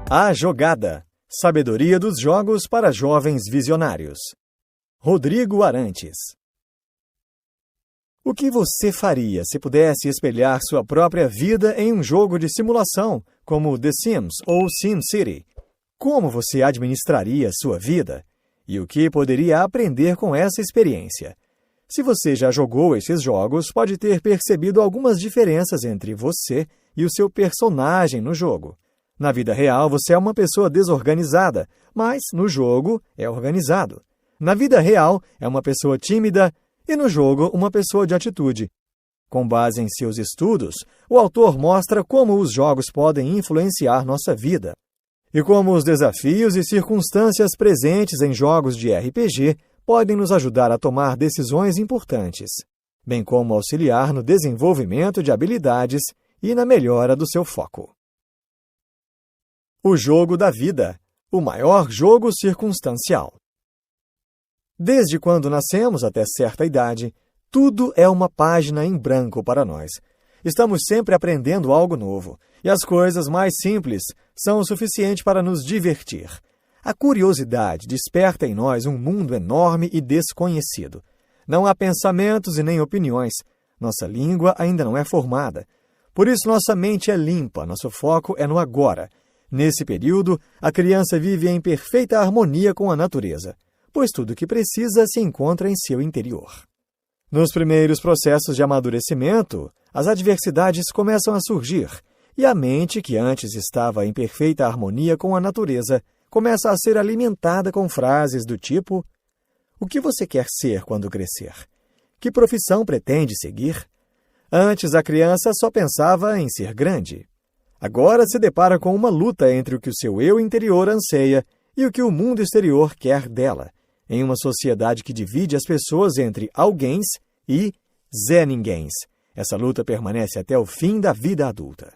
A Jogada. Sabedoria dos jogos para jovens visionários. Rodrigo Arantes. O que você faria se pudesse espelhar sua própria vida em um jogo de simulação, como The Sims ou SimCity? Como você administraria sua vida? E o que poderia aprender com essa experiência? Se você já jogou esses jogos, pode ter percebido algumas diferenças entre você e o seu personagem no jogo. Na vida real, você é uma pessoa desorganizada, mas no jogo é organizado. Na vida real, é uma pessoa tímida e no jogo, uma pessoa de atitude. Com base em seus estudos, o autor mostra como os jogos podem influenciar nossa vida e como os desafios e circunstâncias presentes em jogos de RPG podem nos ajudar a tomar decisões importantes, bem como auxiliar no desenvolvimento de habilidades e na melhora do seu foco. O jogo da vida, o maior jogo circunstancial. Desde quando nascemos até certa idade, tudo é uma página em branco para nós. Estamos sempre aprendendo algo novo, e as coisas mais simples são o suficiente para nos divertir. A curiosidade desperta em nós um mundo enorme e desconhecido. Não há pensamentos e nem opiniões. Nossa língua ainda não é formada. Por isso nossa mente é limpa, nosso foco é no agora. Nesse período, a criança vive em perfeita harmonia com a natureza, pois tudo o que precisa se encontra em seu interior. Nos primeiros processos de amadurecimento, as adversidades começam a surgir, e a mente, que antes estava em perfeita harmonia com a natureza, começa a ser alimentada com frases do tipo: o que você quer ser quando crescer? Que profissão pretende seguir? Antes a criança só pensava em ser grande. Agora se depara com uma luta entre o que o seu eu interior anseia e o que o mundo exterior quer dela, em uma sociedade que divide as pessoas entre alguéms e Zé Ninguéms. Essa luta permanece até o fim da vida adulta.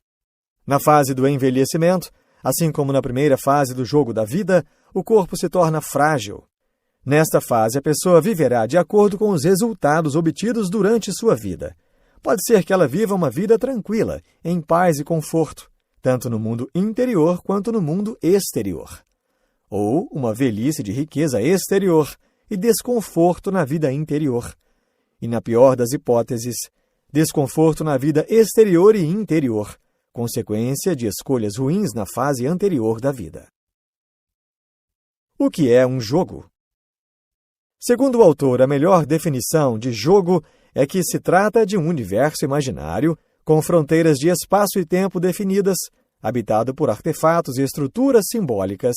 Na fase do envelhecimento, assim como na primeira fase do jogo da vida, o corpo se torna frágil. Nesta fase, a pessoa viverá de acordo com os resultados obtidos durante sua vida. Pode ser que ela viva uma vida tranquila, em paz e conforto, tanto no mundo interior quanto no mundo exterior. Ou uma velhice de riqueza exterior e desconforto na vida interior. E, na pior das hipóteses, desconforto na vida exterior e interior, consequência de escolhas ruins na fase anterior da vida. O que é um jogo? Segundo o autor, a melhor definição de jogo é que se trata de um universo imaginário com fronteiras de espaço e tempo definidas, habitado por artefatos e estruturas simbólicas,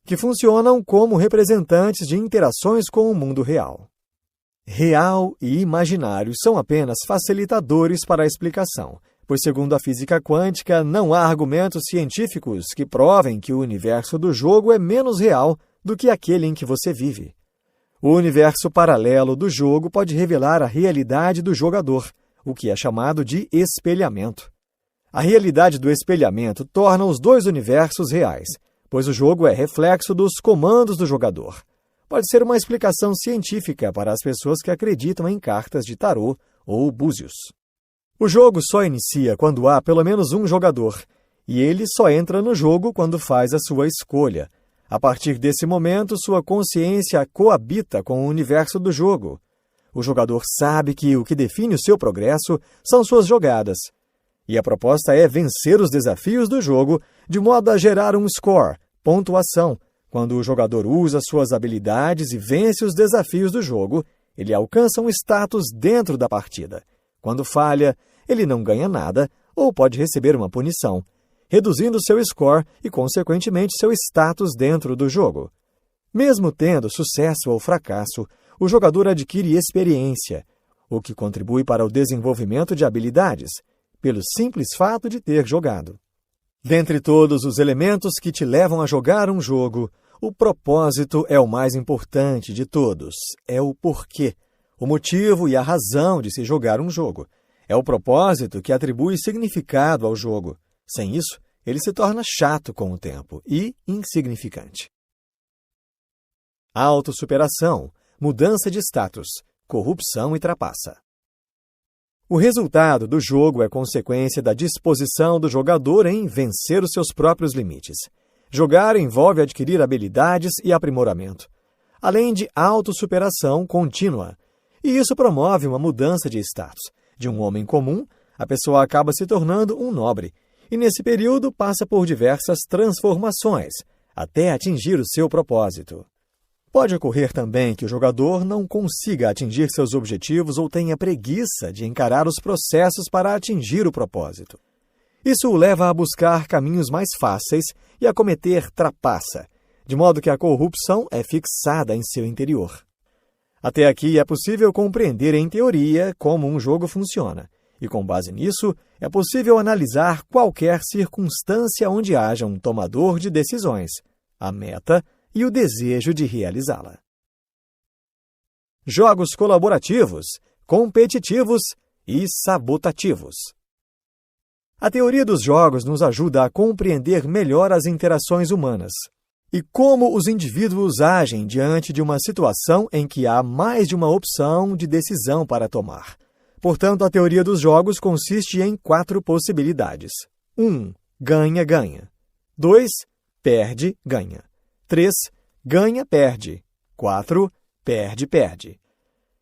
que funcionam como representantes de interações com o mundo real. Real e imaginário são apenas facilitadores para a explicação, pois, segundo a física quântica, não há argumentos científicos que provem que o universo do jogo é menos real do que aquele em que você vive. O universo paralelo do jogo pode revelar a realidade do jogador, o que é chamado de espelhamento. A realidade do espelhamento torna os dois universos reais, pois o jogo é reflexo dos comandos do jogador. Pode ser uma explicação científica para as pessoas que acreditam em cartas de tarô ou búzios. O jogo só inicia quando há pelo menos um jogador, e ele só entra no jogo quando faz a sua escolha. A partir desse momento, sua consciência coabita com o universo do jogo. O jogador sabe que o que define o seu progresso são suas jogadas. E a proposta é vencer os desafios do jogo de modo a gerar um score, pontuação. Quando o jogador usa suas habilidades e vence os desafios do jogo, ele alcança um status dentro da partida. Quando falha, ele não ganha nada ou pode receber uma punição, reduzindo seu score e, consequentemente, seu status dentro do jogo. Mesmo tendo sucesso ou fracasso, o jogador adquire experiência, o que contribui para o desenvolvimento de habilidades, pelo simples fato de ter jogado. Dentre todos os elementos que te levam a jogar um jogo, o propósito é o mais importante de todos. É o porquê, o motivo e a razão de se jogar um jogo. É o propósito que atribui significado ao jogo. Sem isso, ele se torna chato com o tempo e insignificante. Autossuperação, mudança de status, corrupção e trapaça. O resultado do jogo é consequência da disposição do jogador em vencer os seus próprios limites. Jogar envolve adquirir habilidades e aprimoramento, além de autossuperação contínua. E isso promove uma mudança de status. De um homem comum, a pessoa acaba se tornando um nobre, e nesse período passa por diversas transformações, até atingir o seu propósito. Pode ocorrer também que o jogador não consiga atingir seus objetivos ou tenha preguiça de encarar os processos para atingir o propósito. Isso o leva a buscar caminhos mais fáceis e a cometer trapaça, de modo que a corrupção é fixada em seu interior. Até aqui é possível compreender em teoria como um jogo funciona, e com base nisso é possível analisar qualquer circunstância onde haja um tomador de decisões, a meta e o desejo de realizá-la. Jogos colaborativos, competitivos e sabotativos. A teoria dos jogos nos ajuda a compreender melhor as interações humanas e como os indivíduos agem diante de uma situação em que há mais de uma opção de decisão para tomar. Portanto, a teoria dos jogos consiste em 4 possibilidades. 1. Ganha-ganha. 2. Perde-ganha. 3. Ganha-perde. 4. Perde-perde.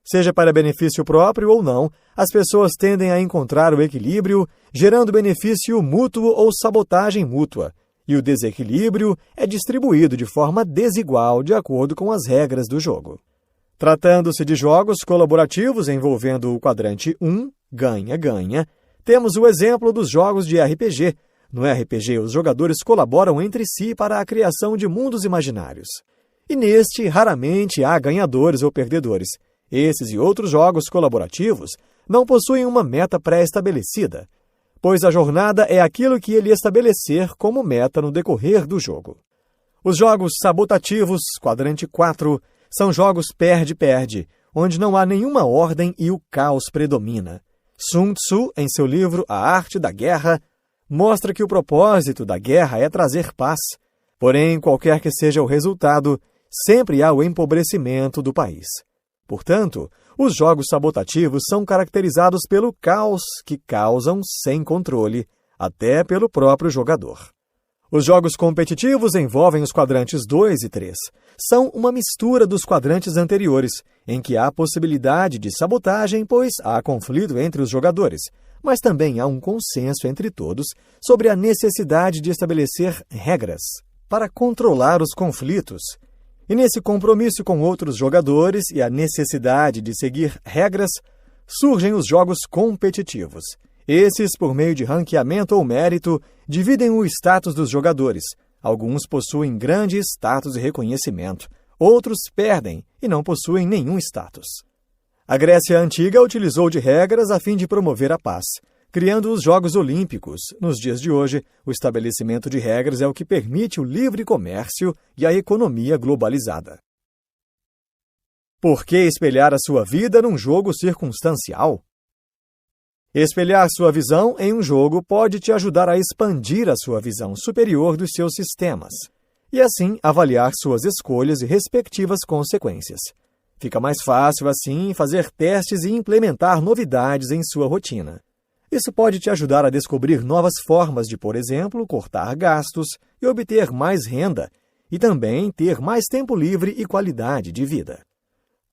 Seja para benefício próprio ou não, as pessoas tendem a encontrar o equilíbrio, gerando benefício mútuo ou sabotagem mútua, e o desequilíbrio é distribuído de forma desigual de acordo com as regras do jogo. Tratando-se de jogos colaborativos envolvendo o quadrante 1, ganha-ganha, temos o exemplo dos jogos de RPG. No RPG, os jogadores colaboram entre si para a criação de mundos imaginários. E neste, raramente há ganhadores ou perdedores. Esses e outros jogos colaborativos não possuem uma meta pré-estabelecida, pois a jornada é aquilo que ele estabelecer como meta no decorrer do jogo. Os jogos sabotativos, quadrante 4, são jogos perde-perde, onde não há nenhuma ordem e o caos predomina. Sun Tzu, em seu livro A Arte da Guerra, mostra que o propósito da guerra é trazer paz, porém, qualquer que seja o resultado, sempre há o empobrecimento do país. Portanto, os jogos sabotativos são caracterizados pelo caos que causam sem controle, até pelo próprio jogador. Os jogos competitivos envolvem os quadrantes 2 e 3. São uma mistura dos quadrantes anteriores, em que há possibilidade de sabotagem, pois há conflito entre os jogadores, mas também há um consenso entre todos sobre a necessidade de estabelecer regras para controlar os conflitos. E nesse compromisso com outros jogadores e a necessidade de seguir regras, surgem os jogos competitivos. Esses, por meio de ranqueamento ou mérito, dividem o status dos jogadores. Alguns possuem grande status e reconhecimento, outros perdem e não possuem nenhum status. A Grécia Antiga utilizou de regras a fim de promover a paz, criando os Jogos Olímpicos. Nos dias de hoje, o estabelecimento de regras é o que permite o livre comércio e a economia globalizada. Por que espelhar a sua vida num jogo circunstancial? Espelhar sua visão em um jogo pode te ajudar a expandir a sua visão superior dos seus sistemas e, assim, avaliar suas escolhas e respectivas consequências. Fica mais fácil, assim, fazer testes e implementar novidades em sua rotina. Isso pode te ajudar a descobrir novas formas de, por exemplo, cortar gastos e obter mais renda, e também ter mais tempo livre e qualidade de vida.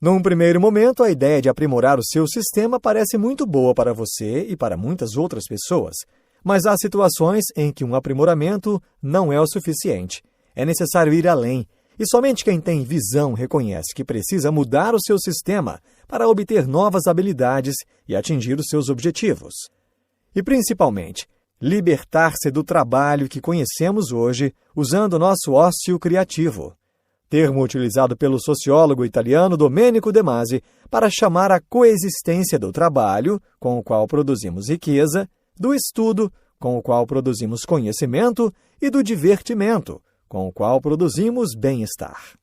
Num primeiro momento, a ideia de aprimorar o seu sistema parece muito boa para você e para muitas outras pessoas, mas há situações em que um aprimoramento não é o suficiente. É necessário ir além, e somente quem tem visão reconhece que precisa mudar o seu sistema para obter novas habilidades e atingir os seus objetivos. E, principalmente, libertar-se do trabalho que conhecemos hoje usando nosso ócio criativo, termo utilizado pelo sociólogo italiano Domenico De Masi para chamar a coexistência do trabalho, com o qual produzimos riqueza, do estudo, com o qual produzimos conhecimento, e do divertimento, com o qual produzimos bem-estar.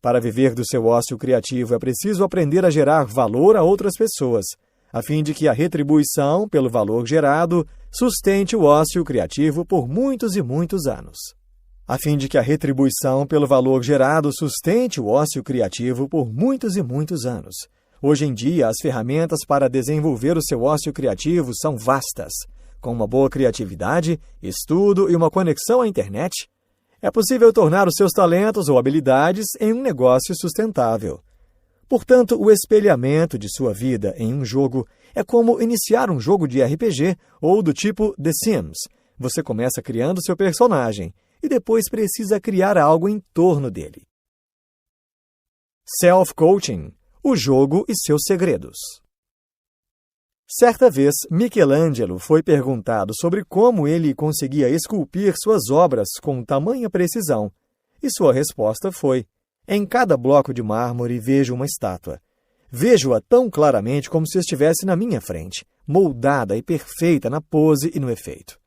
Para viver do seu ócio criativo é preciso aprender a gerar valor a outras pessoas, a fim de que a retribuição pelo valor gerado sustente o ócio criativo por muitos e muitos anos. A fim de que a retribuição pelo valor gerado sustente o ócio criativo por muitos e muitos anos. Hoje em dia, as ferramentas para desenvolver o seu ócio criativo são vastas. Com uma boa criatividade, estudo e uma conexão à internet, É possível tornar os seus talentos ou habilidades em um negócio sustentável. Portanto, o espelhamento de sua vida em um jogo é como iniciar um jogo de RPG ou do tipo The Sims. Você começa criando seu personagem e depois precisa criar algo em torno dele. Self-coaching, o jogo e seus segredos. Certa vez, Michelangelo foi perguntado sobre como ele conseguia esculpir suas obras com tamanha precisão, e sua resposta foi: em cada bloco de mármore vejo uma estátua. Vejo-a tão claramente como se estivesse na minha frente, moldada e perfeita na pose e no efeito.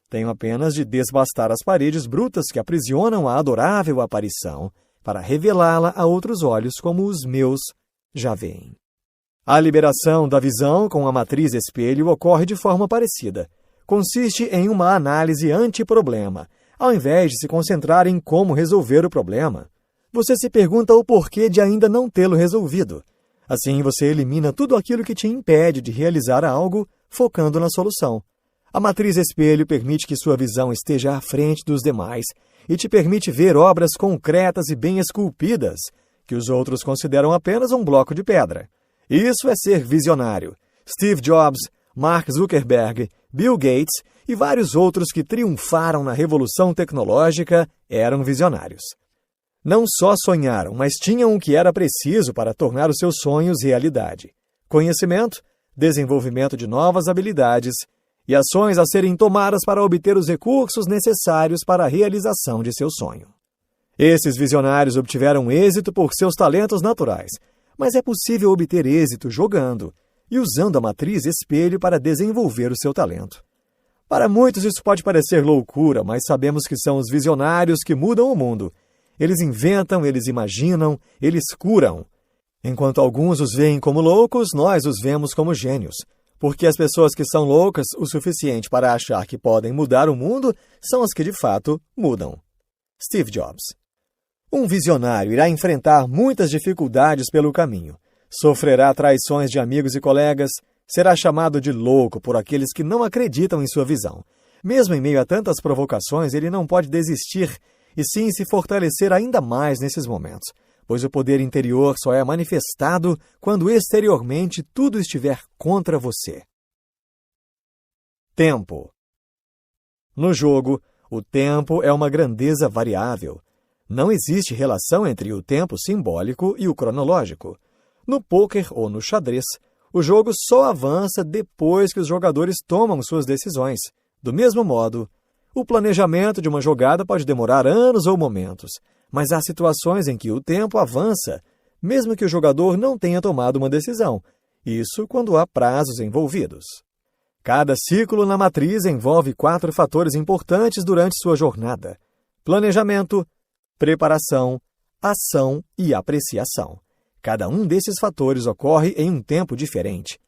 Tenho apenas de desbastar as paredes brutas que aprisionam a adorável aparição para revelá-la a outros olhos como os meus já veem. A liberação da visão com a matriz espelho ocorre de forma parecida. Consiste em uma análise anti-problema, ao invés de se concentrar em como resolver o problema. Você se pergunta o porquê de ainda não tê-lo resolvido. Assim, você elimina tudo aquilo que te impede de realizar algo, focando na solução. A matriz espelho permite que sua visão esteja à frente dos demais e te permite ver obras concretas e bem esculpidas, que os outros consideram apenas um bloco de pedra. Isso é ser visionário. Steve Jobs, Mark Zuckerberg, Bill Gates e vários outros que triunfaram na revolução tecnológica eram visionários. Não só sonharam, mas tinham o que era preciso para tornar os seus sonhos realidade: conhecimento, desenvolvimento de novas habilidades e ações a serem tomadas para obter os recursos necessários para a realização de seu sonho. Esses visionários obtiveram êxito por seus talentos naturais, mas é possível obter êxito jogando e usando a matriz espelho para desenvolver o seu talento. Para muitos isso pode parecer loucura, mas sabemos que são os visionários que mudam o mundo. Eles inventam, eles imaginam, eles curam. Enquanto alguns os veem como loucos, nós os vemos como gênios. Porque as pessoas que são loucas o suficiente para achar que podem mudar o mundo são as que de fato mudam. Steve Jobs. Um visionário irá enfrentar muitas dificuldades pelo caminho. Sofrerá traições de amigos e colegas, será chamado de louco por aqueles que não acreditam em sua visão. Mesmo em meio a tantas provocações, ele não pode desistir e sim se fortalecer ainda mais nesses momentos, pois o poder interior só é manifestado quando exteriormente tudo estiver contra você. Tempo. No jogo, o tempo é uma grandeza variável. Não existe relação entre o tempo simbólico e o cronológico. No pôquer ou no xadrez, o jogo só avança depois que os jogadores tomam suas decisões. Do mesmo modo, o planejamento de uma jogada pode demorar anos ou momentos, mas há situações em que o tempo avança, mesmo que o jogador não tenha tomado uma decisão. Isso quando há prazos envolvidos. Cada ciclo na matriz envolve 4 fatores importantes durante sua jornada: planejamento, preparação, ação e apreciação. Cada um desses fatores ocorre em um tempo diferente.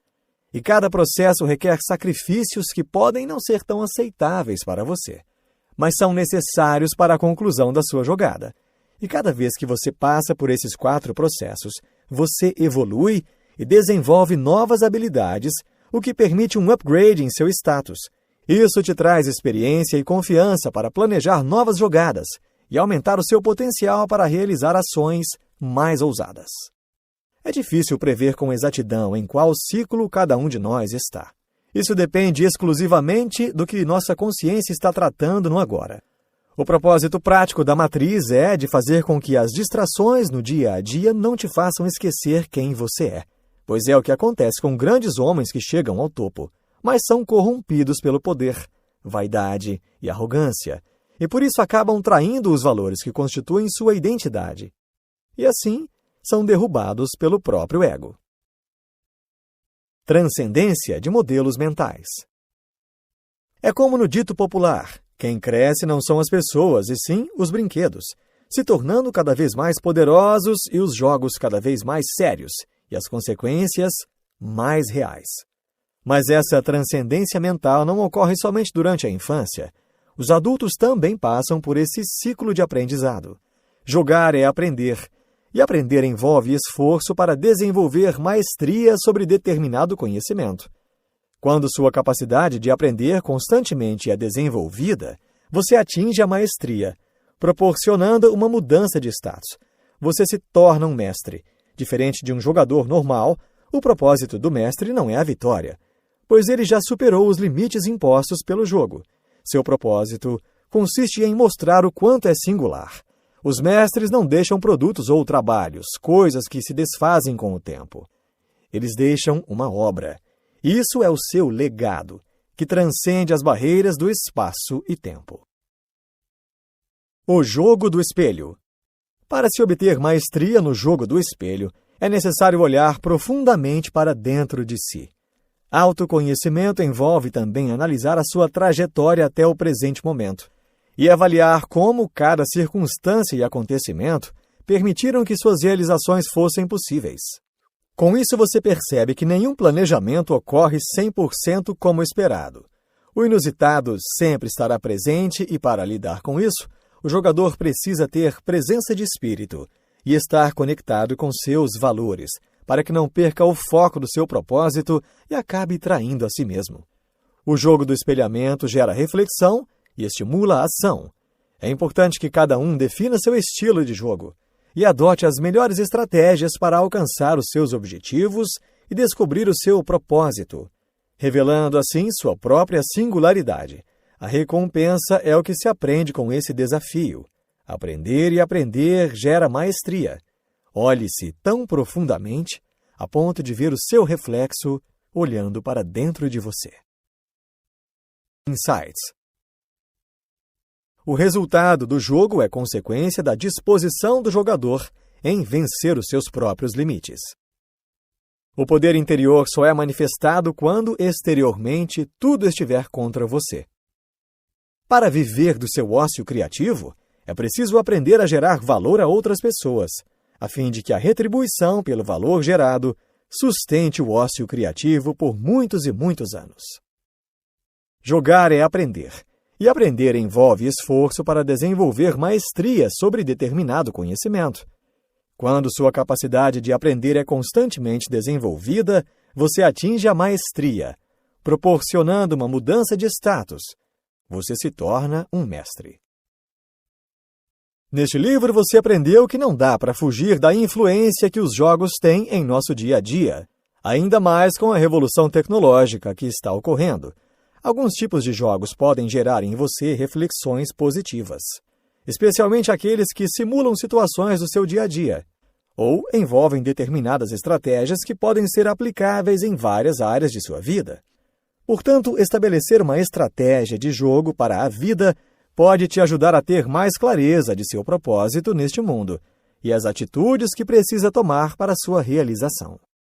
E cada processo requer sacrifícios que podem não ser tão aceitáveis para você, mas são necessários para a conclusão da sua jogada. E cada vez que você passa por esses 4 processos, você evolui e desenvolve novas habilidades, o que permite um upgrade em seu status. Isso te traz experiência e confiança para planejar novas jogadas e aumentar o seu potencial para realizar ações mais ousadas. É difícil prever com exatidão em qual ciclo cada um de nós está. Isso depende exclusivamente do que nossa consciência está tratando no agora. O propósito prático da matriz é de fazer com que as distrações no dia a dia não te façam esquecer quem você é, pois é o que acontece com grandes homens que chegam ao topo, mas são corrompidos pelo poder, vaidade e arrogância, e por isso acabam traindo os valores que constituem sua identidade. E assim, são derrubados pelo próprio ego. Transcendência de modelos mentais. É como no dito popular: quem cresce não são as pessoas, e sim os brinquedos, se tornando cada vez mais poderosos e os jogos cada vez mais sérios, e as consequências mais reais. Mas essa transcendência mental não ocorre somente durante a infância. Os adultos também passam por esse ciclo de aprendizado. Jogar é aprender, e aprender envolve esforço para desenvolver maestria sobre determinado conhecimento. Quando sua capacidade de aprender constantemente é desenvolvida, você atinge a maestria, proporcionando uma mudança de status. Você se torna um mestre. Diferente de um jogador normal, o propósito do mestre não é a vitória, pois ele já superou os limites impostos pelo jogo. Seu propósito consiste em mostrar o quanto é singular. Os mestres não deixam produtos ou trabalhos, coisas que se desfazem com o tempo. Eles deixam uma obra. Isso é o seu legado, que transcende as barreiras do espaço e tempo. O jogo do espelho. Para se obter maestria no jogo do espelho, é necessário olhar profundamente para dentro de si. Autoconhecimento envolve também analisar a sua trajetória até o presente momento e avaliar como cada circunstância e acontecimento permitiram que suas realizações fossem possíveis. Com isso, você percebe que nenhum planejamento ocorre 100% como esperado. O inusitado sempre estará presente e, para lidar com isso, o jogador precisa ter presença de espírito e estar conectado com seus valores, para que não perca o foco do seu propósito e acabe traindo a si mesmo. O jogo do espelhamento gera reflexão e estimula a ação. É importante que cada um defina seu estilo de jogo e adote as melhores estratégias para alcançar os seus objetivos e descobrir o seu propósito, revelando assim sua própria singularidade. A recompensa é o que se aprende com esse desafio. Aprender e aprender gera maestria. Olhe-se tão profundamente a ponto de ver o seu reflexo olhando para dentro de você. Insights. O resultado do jogo é consequência da disposição do jogador em vencer os seus próprios limites. O poder interior só é manifestado quando, exteriormente, tudo estiver contra você. Para viver do seu ócio criativo, é preciso aprender a gerar valor a outras pessoas, a fim de que a retribuição pelo valor gerado sustente o ócio criativo por muitos e muitos anos. Jogar é aprender, e aprender envolve esforço para desenvolver maestria sobre determinado conhecimento. Quando sua capacidade de aprender é constantemente desenvolvida, você atinge a maestria, proporcionando uma mudança de status. Você se torna um mestre. Neste livro, você aprendeu que não dá para fugir da influência que os jogos têm em nosso dia a dia, ainda mais com a revolução tecnológica que está ocorrendo. Alguns tipos de jogos podem gerar em você reflexões positivas, especialmente aqueles que simulam situações do seu dia a dia, ou envolvem determinadas estratégias que podem ser aplicáveis em várias áreas de sua vida. Portanto, estabelecer uma estratégia de jogo para a vida pode te ajudar a ter mais clareza de seu propósito neste mundo e as atitudes que precisa tomar para sua realização.